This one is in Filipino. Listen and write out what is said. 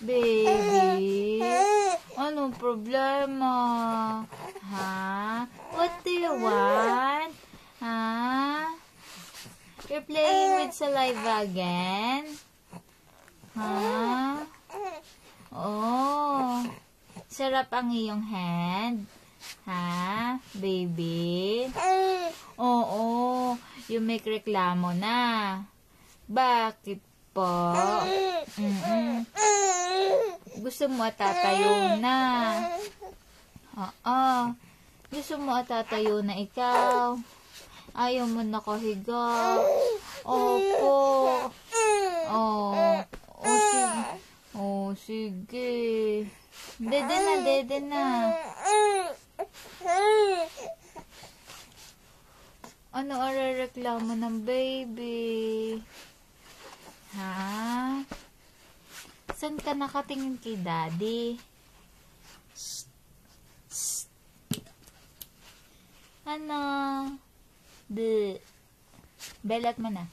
Baby, anong problema? Ha? What do you want? Ha? You're playing with saliva again? Ha? Oh, sarap ang iyong hand? Ha? Baby? Oo, you make reklamo na. Bakit po? Gusto mo atatayo na. Oo. Gusto mo atatayo na ikaw. Ayaw mo nakahiga. Opo. Oh. Sige. Oh, sige. Dede na. Ano reklamo ng baby? Ha? Saan ka nakatingin kay daddy? Ano? Belat mo na.